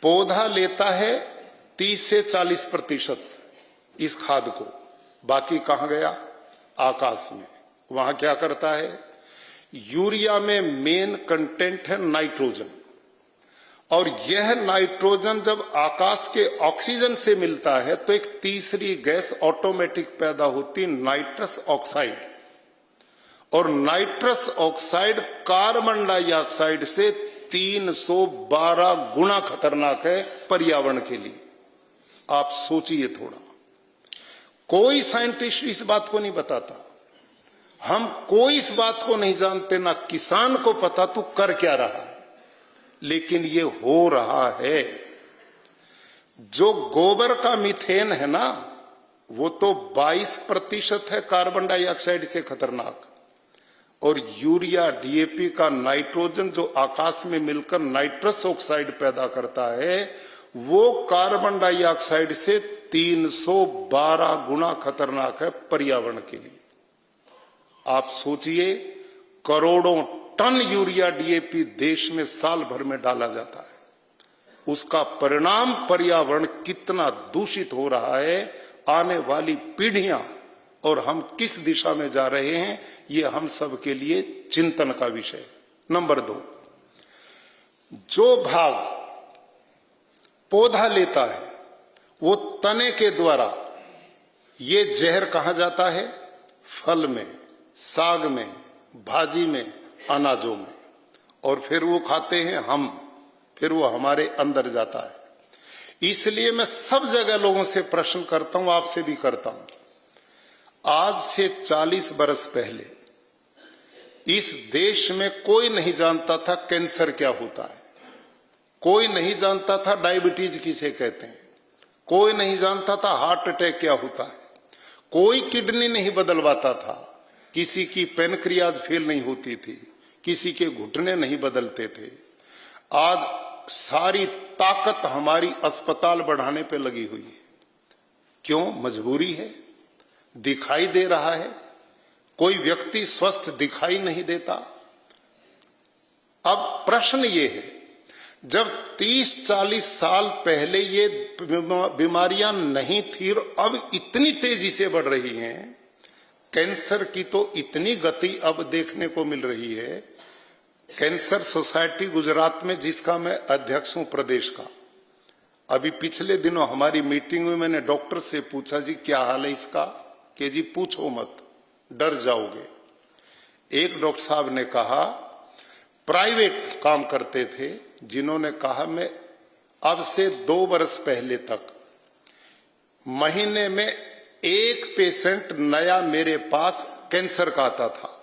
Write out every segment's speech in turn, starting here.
पौधा लेता है 30 से 40% इस खाद को, बाकी कहां गया? आकाश में। वहां क्या करता है? यूरिया में मेन कंटेंट है नाइट्रोजन, और यह नाइट्रोजन जब आकाश के ऑक्सीजन से मिलता है तो एक तीसरी गैस ऑटोमेटिक पैदा होती, नाइट्रस ऑक्साइड। और नाइट्रस ऑक्साइड कार्बन डाइऑक्साइड से 312 गुना खतरनाक है पर्यावरण के लिए। आप सोचिए थोड़ा। कोई साइंटिस्ट इस बात को नहीं बताता, हम कोई इस बात को नहीं जानते, ना किसान को पता तू कर क्या रहा है, लेकिन ये हो रहा है। जो गोबर का मीथेन है ना, वो तो 22% है कार्बन डाइऑक्साइड से खतरनाक, और यूरिया डीएपी का नाइट्रोजन जो आकाश में मिलकर नाइट्रस ऑक्साइड पैदा करता है, वो कार्बन डाइऑक्साइड से 312 गुना खतरनाक है पर्यावरण के लिए। आप सोचिए, करोड़ों टन यूरिया डीएपी देश में साल भर में डाला जाता है, उसका परिणाम पर्यावरण कितना दूषित हो रहा है, आने वाली पीढ़ियां और हम किस दिशा में जा रहे हैं, ये हम सब के लिए चिंतन का विषय है। नंबर 2, जो भाग पौधा लेता है वो तने के द्वारा ये जहर कहां जाता है? फल में, साग में, भाजी में, अनाजों में, और फिर वो खाते हैं हम, फिर वो हमारे अंदर जाता है। इसलिए मैं सब जगह लोगों से प्रश्न करता हूं, आपसे भी करता हूं। आज से 40 बरस पहले इस देश में कोई नहीं जानता था कैंसर क्या होता है, कोई नहीं जानता था डायबिटीज किसे कहते हैं, कोई नहीं जानता था हार्ट अटैक क्या होता है, कोई किडनी नहीं बदलवाता था, किसी की पेनक्रियाज फेल नहीं होती थी, किसी के घुटने नहीं बदलते थे। आज सारी ताकत हमारी अस्पताल बढ़ाने पे लगी हुई है। क्यों? मजबूरी है, दिखाई दे रहा है, कोई व्यक्ति स्वस्थ दिखाई नहीं देता। अब प्रश्न ये है, जब 30-40 साल पहले ये बीमारियां नहीं थी और अब इतनी तेजी से बढ़ रही हैं, कैंसर की तो इतनी गति अब देखने को मिल रही है। कैंसर सोसाइटी गुजरात में, जिसका मैं अध्यक्ष हूं प्रदेश का, अभी पिछले दिनों हमारी मीटिंग में मैंने डॉक्टर से पूछा, जी क्या हाल है इसका? कि जी पूछो मत, डर जाओगे। एक डॉक्टर साहब ने कहा, प्राइवेट काम करते थे, जिन्होंने कहा मैं अब से 2 वर्ष पहले तक महीने में 1 पेशेंट नया मेरे पास कैंसर का आता था,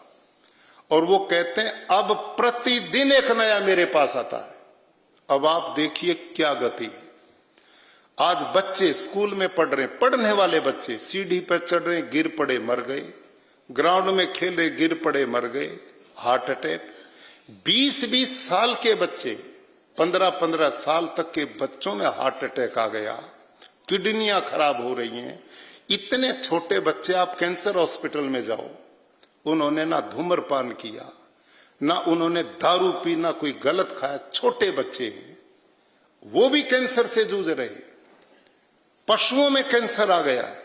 और वो कहते हैं अब प्रतिदिन एक नया मेरे पास आता है। अब आप देखिए क्या गति है। आज बच्चे स्कूल में पढ़ रहे, पढ़ने वाले बच्चे सीढ़ी पर चढ़ रहे, गिर पड़े मर गए, ग्राउंड में खेल रहे, गिर पड़े मर गए, हार्ट अटैक। 20-20 साल के बच्चे, 15-15 साल तक के बच्चों में हार्ट अटैक आ गया, किडनियां खराब हो रही हैं। इतने छोटे बच्चे, आप कैंसर हॉस्पिटल में जाओ, उन्होंने ना धूम्रपान किया, ना उन्होंने दारू पी, ना कोई गलत खाया, छोटे बच्चे हैं, वो भी कैंसर से जूझ रहे। पशुओं में कैंसर आ गया है,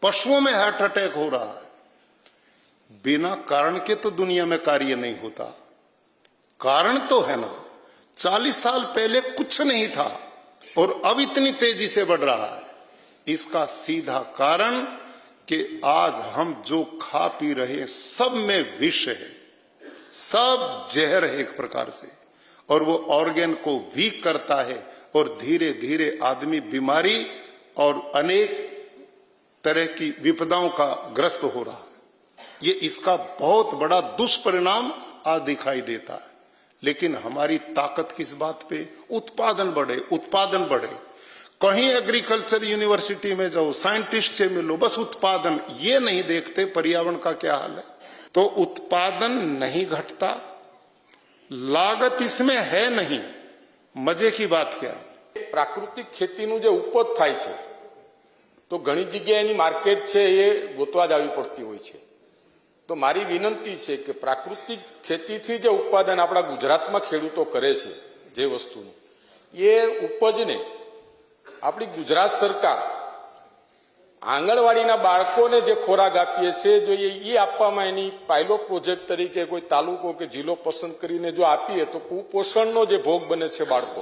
पशुओं में हार्ट अटैक हो रहा है। बिना कारण के तो दुनिया में कार्य नहीं होता, कारण तो है ना। 40 साल पहले कुछ नहीं था और अब इतनी तेजी से बढ़ रहा है। इसका सीधा कारण कि आज हम जो खा पी रहे हैं सब में विष है, सब जहर है एक प्रकार से, और वो ऑर्गन को वीक करता है, और धीरे धीरे आदमी बीमारी और अनेक तरह की विपदाओं का ग्रस्त हो रहा है। ये इसका बहुत बड़ा दुष्परिणाम आज दिखाई देता है। लेकिन हमारी ताकत किस बात पे? उत्पादन बढ़े, उत्पादन बढ़े। कहीं एग्रीकल्चर यूनिवर्सिटी में जाओ, साइंटिस्ट से मिलो, बस उत्पादन, ये नहीं देखते पर्यावरण का क्या हाल है। तो उत्पादन नहीं घटता, लागत इसमें है नहीं। मजे की बात क्या है? प्राकृतिक ખેતીનું જે ઉપજ થાય છે તો ઘણી જગ્યાએની માર્કેટ છે એ ગોતવા જ આવી પડતી હોય છે। તો મારી વિનંતી છે કે પ્રાકૃતિક ખેતીથી જે ઉત્પાદન આપણા ગુજરાતમાં ખેડૂતો કરે છે જે વસ્તુનું, એ ઉપજને આપણી ગુજરાત સરકાર આંગણવાડીના બાળકોને જે ખોરાક આપીએ છીએ જો એ આપવામાં એની પાયલોટ પ્રોજેક્ટ તરીકે કોઈ તાલુકો કે જિલ્લો પસંદ કરીને જો આપીએ તો કુપોષણનો જે ભોગ બને છે બાળકો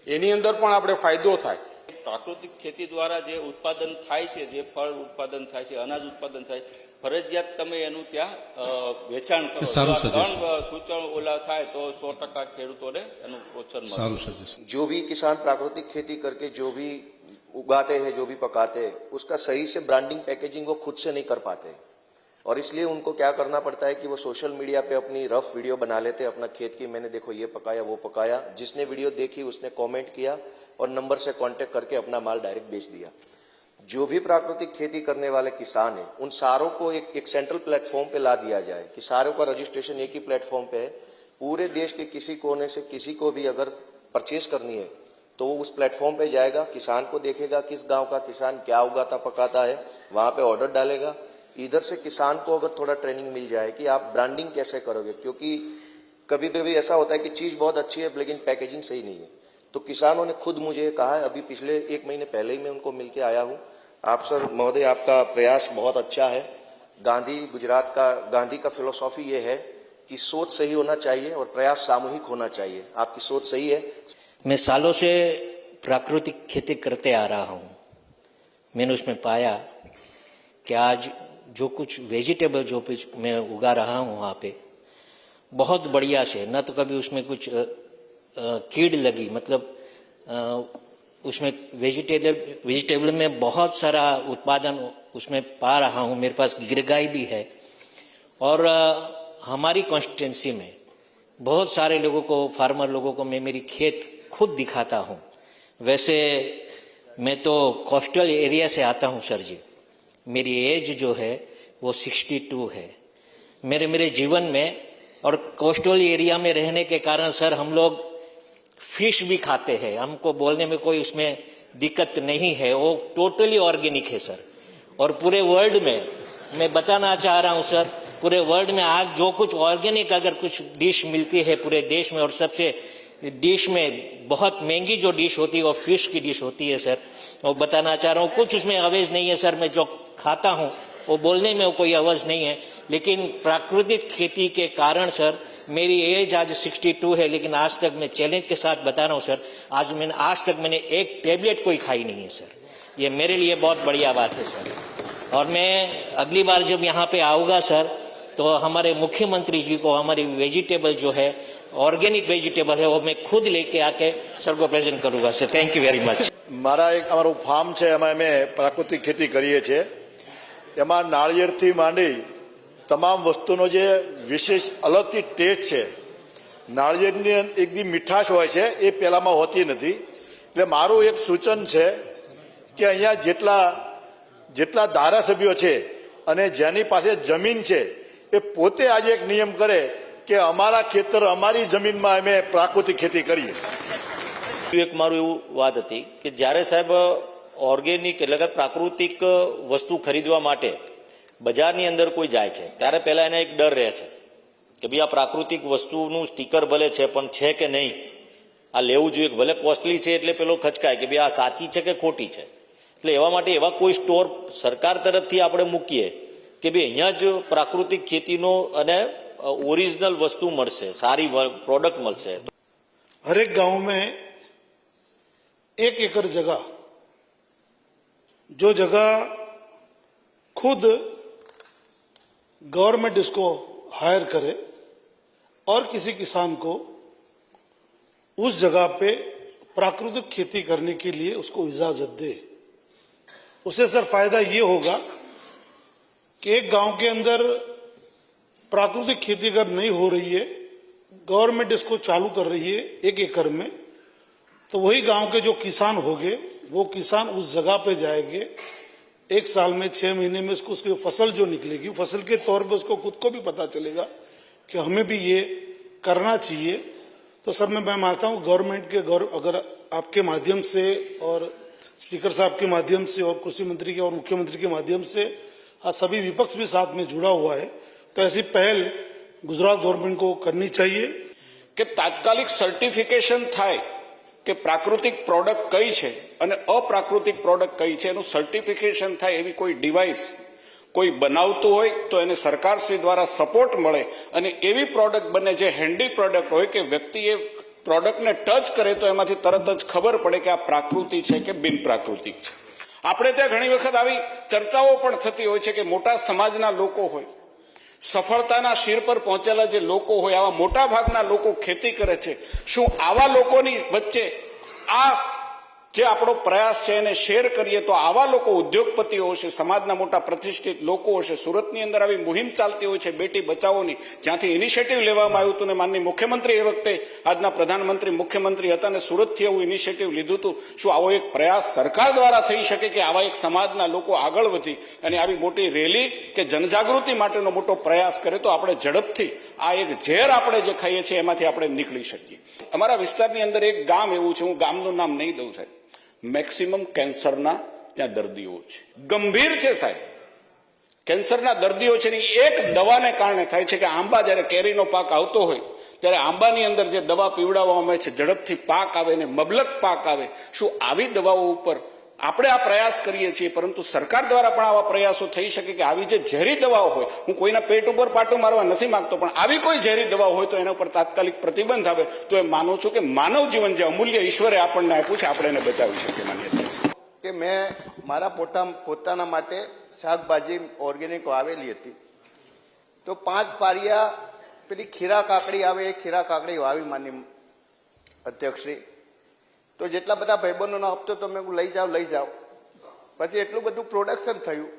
એની અંદર પણ આપણે ફાયદો થાય। પ્રાકૃતિક ખેતી द्वारा જે ઉત્પાદન થાય છે, જે ફળ ઉત્પાદન થાય છે, અનાજ ઉત્પાદન થાય, ફરજિયાત તમે એનું ત્યાં વેચાણ કરો। સૂચન ઓલા થાય તો 100% ખેડૂતોને એનું પ્રોત્સાહન મળે। जो भी किसान प्राकृतिक खेती करके जो भी उगाते हैं, जो भी पकाते हैं, उसका सही से ब्रांडिंग पैकेजिंग वो खुद से नहीं कर पाते और इसलिए उनको क्या करना पड़ता है कि वो सोशल मीडिया पे अपनी रफ वीडियो बना लेते हैं अपना खेत की, मैंने देखो ये पकाया वो पकाया, जिसने वीडियो देखी उसने कमेंट किया और नंबर से कांटेक्ट करके अपना माल डायरेक्ट बेच दिया। जो भी प्राकृतिक खेती करने वाले किसान हैं उन सारों को एक सेंट्रल प्लेटफॉर्म पे ला दिया जाए कि सारों का रजिस्ट्रेशन एक ही प्लेटफॉर्म पे है। पूरे देश के किसी कोने से किसी को भी अगर परचेज करनी है तो वो उस प्लेटफॉर्म पे जाएगा, किसान को देखेगा किस गांव का किसान क्या उगाता पकाता है, वहां पे ऑर्डर डालेगा। इधर से किसान को अगर थोड़ा ट्रेनिंग मिल जाए कि आप ब्रांडिंग कैसे करोगे, क्योंकि कभी कभी ऐसा होता है कि चीज बहुत अच्छी है लेकिन पैकेजिंग सही नहीं है। तो किसानों ने खुद मुझे कहा है, अभी पिछले 1 महीने पहले ही मैं उनको मिलके आया हूँ। आप सर महोदय आपका प्रयास बहुत अच्छा है। गुजरात का गांधी का फिलोसॉफी ये है कि सोच सही होना चाहिए और प्रयास सामूहिक होना चाहिए। आपकी सोच सही है। मैं सालों से प्राकृतिक खेती करते आ रहा हूँ। मैंने उसमें पाया कि आज जो कुछ वेजिटेबल जो मैं उगा रहा हूँ वहाँ पे बहुत बढ़िया से, न तो कभी उसमें कुछ कीड़ लगी, मतलब उसमें वेजिटेबल में बहुत सारा उत्पादन उसमें पा रहा हूँ। मेरे पास गिरगाई भी है और हमारी कॉन्स्टिट्यूंसी में बहुत सारे लोगों को, फार्मर लोगों को मैं मेरी खेत खुद दिखाता हूँ। वैसे मैं तो कोस्टल एरिया से आता हूँ सर जी, मेरी एज जो है वो 62 है। मेरे जीवन में और कोस्टल एरिया में रहने के कारण सर हम लोग फिश भी खाते हैं, हमको बोलने में कोई उसमें दिक्कत नहीं है, वो टोटली ऑर्गेनिक है सर। और पूरे वर्ल्ड में मैं बताना चाह रहा हूँ सर, पूरे वर्ल्ड में आज जो कुछ ऑर्गेनिक अगर कुछ डिश मिलती है पूरे देश में, और सबसे डिश में बहुत महंगी जो डिश होती है वो फिश की डिश होती है सर। वो बताना चाह रहा हूँ, कुछ उसमें अवैध नहीं है सर। मैं जो खाता हूँ वो बोलने में कोई अवैध नहीं है, लेकिन प्राकृतिक खेती के कारण सर मेरी एज आज 62 है, लेकिन आज तक मैं चैलेंज के साथ बता रहा हूँ सर, आज तक मैंने एक टेबलेट कोई खाई नहीं है सर। ये मेरे लिए बहुत बढ़िया बात है सर। और मैं अगली बार जब यहाँ पे आऊँगा सर तो हमारे मुख्यमंत्री जी को हमारी वेजिटेबल जो है ऑर्गेनिक वेजिटेबल है वो मैं खुद लेके आके सर को प्रेजेंट करूंगा sir. Thank you very much. मारा एक अमरु फार्म है, एम अमे प्राकृतिक खेती करीए छे। एमां नाळिયેરથી માંડી તમામ વસ્તુનો જે વિશેષ અલગથી ટેસ્ટ છે, નાળિયેરની એકદી મીઠાશ હોય છે એ પહેલામાં હોતી નથી। એટલે મારું એક સૂચન છે કે અહીંયા જેટલા ધારાસભ્યો છે અને જેની પાસે જમીન છે એ પોતે આજે એક નિયમ કરે કે અમારા ખેતર અમારી જમીનમાં અમે પ્રાકૃતિક ખેતી કરીએ। એક મારું એવું વાત હતી કે જ્યારે સાહેબ ઓર્ગેનિક એટલે કે પ્રાકૃતિક વસ્તુ ખરીદવા માટે બજારની અંદર કોઈ જાય છે ત્યારે પહેલા એને એક ડર રહે છે કે ભાઈ આ પ્રાકૃતિક વસ્તુનું સ્ટીકર ભલે છે પણ છે કે નહીં, આ લેવું જોઈએ, ભલે કોસ્ટલી છે એટલે પેલો ખચકાય કે ભાઈ આ સાચી છે કે ખોટી છે। એટલે એવા માટે એવા કોઈ સ્ટોર સરકાર તરફથી આપણે મૂકીએ કે ભાઈ અહીંયા જ પ્રાકૃતિક ખેતીનો અને ओरिजिनल वस्तु મળશે, सारी प्रोडक्ट મળશે। हर एक गांव में 1 एकड़ जगह, जो जगह खुद गवर्नमेंट इसको हायर करे और किसी किसान को उस जगह पे प्राकृतिक खेती करने के लिए उसको इजाजत दे। उससे सर फायदा ये होगा कि एक गांव के अंदर प्राकृतिक खेती अगर नहीं हो रही है, गवर्नमेंट इसको चालू कर रही है 1 एकड़ में, तो वही गांव के जो किसान होंगे वो किसान उस जगह पे जाएंगे, 1 साल में 6 महीने में उसकी फसल जो निकलेगी, फसल के तौर पे उसको खुद को भी पता चलेगा कि हमें भी ये करना चाहिए। तो सर मैं मानता हूँ गवर्नमेंट के अगर आपके माध्यम से और स्पीकर साहब के माध्यम से और कृषि मंत्री के और मुख्यमंत्री के माध्यम से सभी विपक्ष भी साथ में जुड़ा हुआ है, तो ऐसी पहल गुजरात गवर्नमेंट को करनी चाहिए कि तात्कालिक सर्टिफिकेशन थाय કે પ્રાકૃતિક પ્રોડક્ટ કઈ છે અને અપ્રાકૃતિક પ્રોડક્ટ કઈ છે એનું સર્ટિફિકેશન થાય એવી કોઈ ડિવાઇસ કોઈ બનાવતું હોય તો એને સરકારશ્રી દ્વારા સપોર્ટ મળે અને એવી પ્રોડક્ટ બને જે હેન્ડી પ્રોડક્ટ હોય કે વ્યક્તિએ પ્રોડક્ટને ટચ કરે તો એમાંથી તરત જ ખબર પડે કે આ પ્રાકૃતિક છે કે બિન પ્રાકૃતિક છે. આપણે ત્યાં ઘણી વખત આવી ચર્ચાઓ પણ થતી હોય છે કે મોટા સમાજના લોકો હોય, સફળતાના શિર પર પહોંચેલા જે લોકો હોય, આવા મોટા ભાગના લોકો ખેતી કરે છે. શું આવા લોકોની વચ્ચે આ જે આપણો પ્રયાસ છે એને શેર કરીએ તો આવા લોકો ઉદ્યોગપતિઓ હશે, સમાજના મોટા પ્રતિષ્ઠિત લોકો હશે. સુરતની અંદર આવી મુહિમ ચાલતી હોય છે બેટી બચાવોની, જ્યાંથી ઇનિશિયેટિવ લેવામાં આવ્યું હતું ને માનનીય મુખ્યમંત્રી એ વખતે આજના પ્રધાનમંત્રી મુખ્યમંત્રી હતા અને સુરતથી એવું ઇનિશિયેટિવ લીધું હતું. શું આવો એક પ્રયાસ સરકાર દ્વારા થઈ શકે કે આવા એક સમાજના લોકો આગળ વધી અને આવી મોટી રેલી કે જનજાગૃતિ માટેનો મોટો પ્રયાસ કરે તો આપણે ઝડપથી આ એક ઝેર આપણે જે ખાઈએ છીએ એમાંથી આપણે નીકળી શકીએ. અમારા વિસ્તારની અંદર એક ગામ એવું છે, હું ગામનું નામ નહીં દઉં સાહેબ, મેક્સિમમ કેન્સરના ત્યાં દર્દીઓ છે, ગંભીર છે સાહેબ. કેન્સરના દર્દીઓ છે ને એક દવાને કારણે થાય છે કે આંબા જ્યારે કેરીનો પાક આવતો હોય ત્યારે આંબાની અંદર જે દવા પીવડાવવામાં આવે છે ઝડપથી પાક આવે ને મબલક પાક આવે. શું આવી દવાઓ ઉપર આપણે આ પ્રયાસ કરીએ છીએ, પરંતુ સરકાર દ્વારા પણ આવા પ્રયાસો થઈ શકે કે આવી જે ઝેરી દવાઓ હોય, હું કોઈના પેટ ઉપર પાટું મારવા નથી માંગતો, પણ આવી કોઈ ઝેરી દવા હોય તો એના ઉપર તાત્કાલિક પ્રતિબંધ આવે તો એ માનું છું કે માનવ જીવન જે અમૂલ્ય ઈશ્વરે આપણને આપ્યું છે આપણે એને બચાવી શકીએ. માન્ય કે મેં મારા પોતાના માટે શાકભાજી ઓર્ગેનિક વાવેલી હતી તો 5 પારિયા પેલી ખીરા કાકડી આવે એ ખીરા કાકડી વાવી માની અધ્યક્ષશ્રી. તો જેટલા બધા ભાઈબંધોનો આપતો તો મેં લઈ જાઓ. પછી એટલું બધું પ્રોડક્શન થયું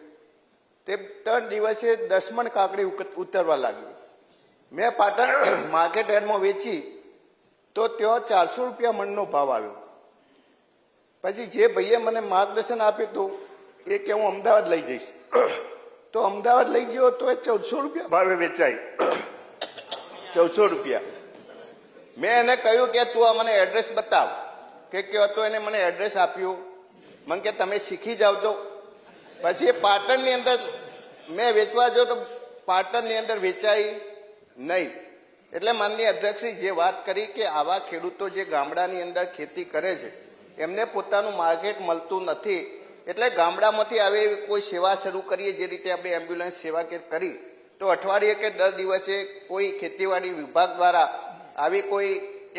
તે 3 દિવસે 10 મણ કાકડી ઉતરવા લાગી. મેં પાટણ માર્કેટ યાર્ડમાં વેચી તો ત્યાં 400 રૂપિયા મણનો ભાવ આવ્યો. પછી જે ભાઈએ મને માર્ગદર્શન આપ્યું હતું એ કે હું અમદાવાદ લઈ જઈશ, તો અમદાવાદ લઈ ગયો તો એ 1400 રૂપિયા ભાવે વેચાઈ. 1400 રૂપિયા. મેં એને કહ્યું કે તું મને એડ્રેસ બતાવ કે કયો, તો એને મને એડ્રેસ આપ્યું. મને કે તમે શીખી જાવ તો. પછી એ પાટણની અંદર મેં વેચવા જો તો પાટણની અંદર વેચાઈ નહીં. એટલે માનનીય અધ્યક્ષશ્રી જે વાત કરી કે આવા ખેડૂતો જે ગામડાની અંદર ખેતી કરે છે એમને પોતાનું માર્કેટ મળતું નથી, એટલે ગામડામાંથી આવી કોઈ સેવા શરૂ કરીએ, જે રીતે આપણે એમ્બ્યુલન્સ સેવા કે કરી તો અઠવાડિયે કે 10 દિવસે કોઈ ખેતીવાડી વિભાગ દ્વારા આવી કોઈ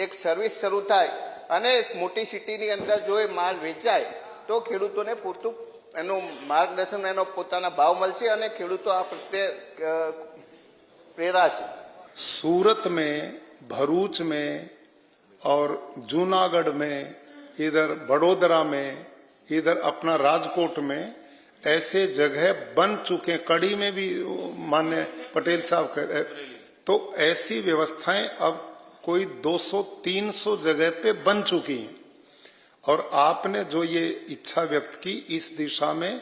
એક સર્વિસ શરૂ થાય અને મોટી સિટીની અંદર જો એ માલ વેચાય તો ખેડૂતોને પૂરતું એનું માર્ગદર્શન, એનો પોતાના ભાવ મળશે અને ખેડૂતો આ પ્રત્યે પ્રેરાશે. सूरत में, भरूच में और जूनागढ़ में, इधर बड़ोदरा में, इधर अपना राजकोट में ऐसे जगह बन चुके, कड़ी में भी माननीय पटेल साहब कह रहे, तो ऐसी व्यवस्थाएं अब कोई 200-300 जगह पे बन चुकी हैं. और आपने जो ये इच्छा व्यक्त की इस दिशा में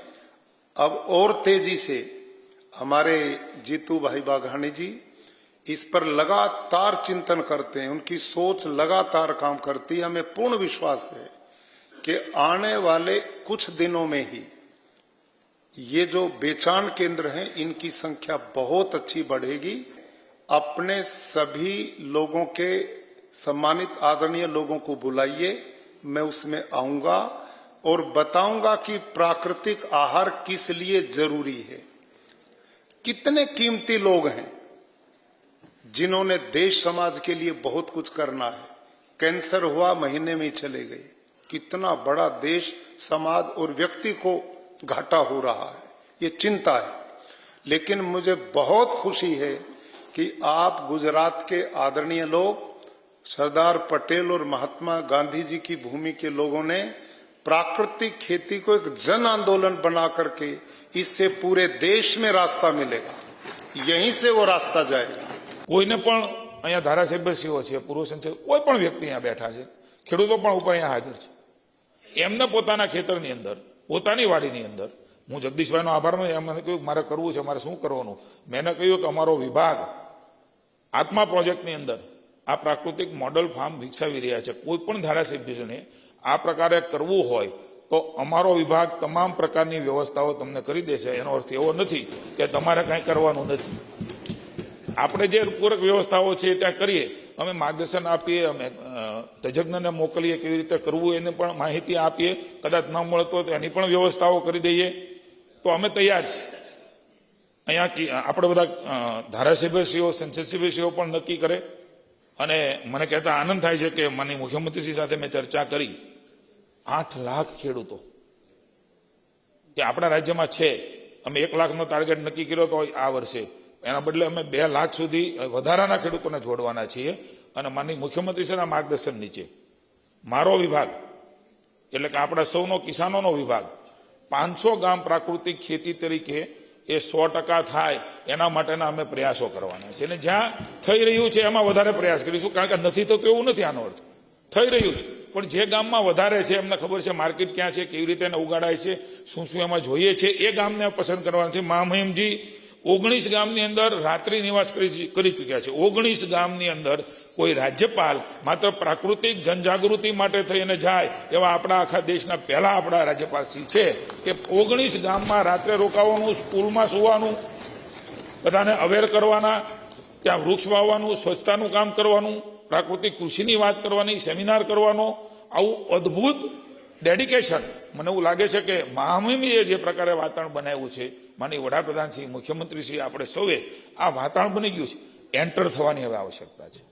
अब और तेजी से हमारे जीतू भाई बाघानी जी इस पर लगातार चिंतन करते हैं, उनकी सोच लगातार काम करती है. हमें पूर्ण विश्वास है कि आने वाले कुछ दिनों में ही ये जो बेचान केंद्र हैं इनकी संख्या बहुत अच्छी बढ़ेगी. अपने सभी लोगों के सम्मानित आदरणीय लोगों को बुलाइए, मैं उसमें आऊंगा और बताऊंगा कि प्राकृतिक आहार किस लिए जरूरी है. कितने कीमती लोग हैं जिन्होंने देश समाज के लिए बहुत कुछ करना है. कैंसर हुआ महीने में चले गए. कितना बड़ा देश समाज और व्यक्ति को घाटा हो रहा है, ये चिंता है. लेकिन मुझे बहुत खुशी है कि आप गुजरात के आदरणीय लोग, सरदार पटेल और महात्मा गांधी जी की भूमि के लोगों ने प्राकृतिक खेती को एक जन आंदोलन बना करके इससे पूरे देश में रास्ता मिलेगा, यहीं से वो रास्ता जाएगा. કોઈને પણ અહીંયા ધારાસભ્યશ્રીઓ છે, પૂર્વ સંસદ, કોઈ પણ વ્યક્તિ અહીંયા બેઠા છે, ખેડૂતો પણ ઉપર અહીંયા હાજર છે. એમને પોતાના ખેતરની અંદર, પોતાની વાડીની અંદર, હું જગદીશભાઈનો આભાર માનું, એમને કહ્યું મારે કરવું છે, મારે શું કરવાનું. મેં કહ્યું કે અમારો વિભાગ આત્મા પ્રોજેક્ટની અંદર આ પ્રાકૃતિક મોડલ ફાર્મ વિકસાવી રહ્યા છે. કોઈ પણ ધારાસભ્યને આ પ્રકારે કરવું હોય તો અમારો વિભાગ તમામ પ્રકારની વ્યવસ્થાઓ તમને કરી દેશે. એનો અર્થ એવો નથી કે તમારે કાંઈ કરવાનું નથી. આપણે જે પૂરક વ્યવસ્થાઓ છે ત્યાં કરીએ અમે માર્ગદર્શન આપીએ, અમે તજજ્ઞને મોકલીએ, કેવી રીતે કરવું એને પણ માહિતી આપીએ. કદાચ ન મળતો તો એની પણ વ્યવસ્થાઓ કરી દઈએ તો અમે તૈયાર છીએ. અહીંયા આપણે બધા ધારાસભ્યશ્રીઓ, સંસદસભ્યશ્રીઓ પણ નક્કી કરે. અને મને કહેતા આનંદ થાય છે કે માનનીય મુખ્યમંત્રીશ્રી સાથે મેં ચર્ચા કરી. 8 લાખ ખેડૂતો કે આપણા રાજ્યમાં છે. અમે 1 લાખનો ટાર્ગેટ નક્કી કર્યો હતો આ વર્ષે, એના બદલે અમે 2 લાખ સુધી વધારાના ખેડૂતોને જોડવાના છીએ. અને માનનીય મુખ્યમંત્રીશ્રીના માર્ગદર્શન નીચે મારો વિભાગ એટલે કે આપણા સૌનો કિસાનોનો વિભાગ 500 ગામ પ્રાકૃતિક ખેતી તરીકે એ 100% થાય એના માટેના અમે પ્રયાસો કરવાના છે. અને જ્યાં થઈ રહ્યું છે એમાં વધારે પ્રયાસ કરીશું, કારણ કે નથી થતું એવું નથી. આનો અર્થ થઈ રહ્યું છે, પણ જે ગામમાં વધારે છે, એમને ખબર છે માર્કેટ ક્યાં છે, કેવી રીતે એને ઉગાડાય છે, શું શું એમાં જોઈએ છે, એ ગામને પસંદ કરવાના છે. મહામહિમજી 19 ગામની અંદર રાત્રિ નિવાસ કરી ચૂક્યા છે. 19 ગામની અંદર કોઈ રાજ્યપાલ માત્ર પ્રાકૃતિક જનજાગૃતિ માટે થઈને જાય એવા આપણા આખા દેશના પહેલા આપણા રાજ્યપાલ શ્રી છે કે 19 ગામમાં રાત્રે રોકાવાનું, સ્કૂલમાં સુવાનું, બધાને અવેર કરવાના, ત્યાં વૃક્ષ વાવવાનું, સ્વચ્છતાનું કામ કરવાનું, પ્રાકૃતિક કૃષિની વાત કરવાની, સેમિનાર કરવાનો. આવું અદ્ભુત ડેડિકેશન મને એવું લાગે છે કે મહામહિમીએ જે પ્રકારે વાતાવરણ બનાવ્યું છે, માનનીય વડાપ્રધાન શ્રી, મુખ્યમંત્રી શ્રી, આપણે સૌએ આ વાતાવરણ બની ગયું છે. એન્ટર થવાની હવે આવશ્યકતા છે.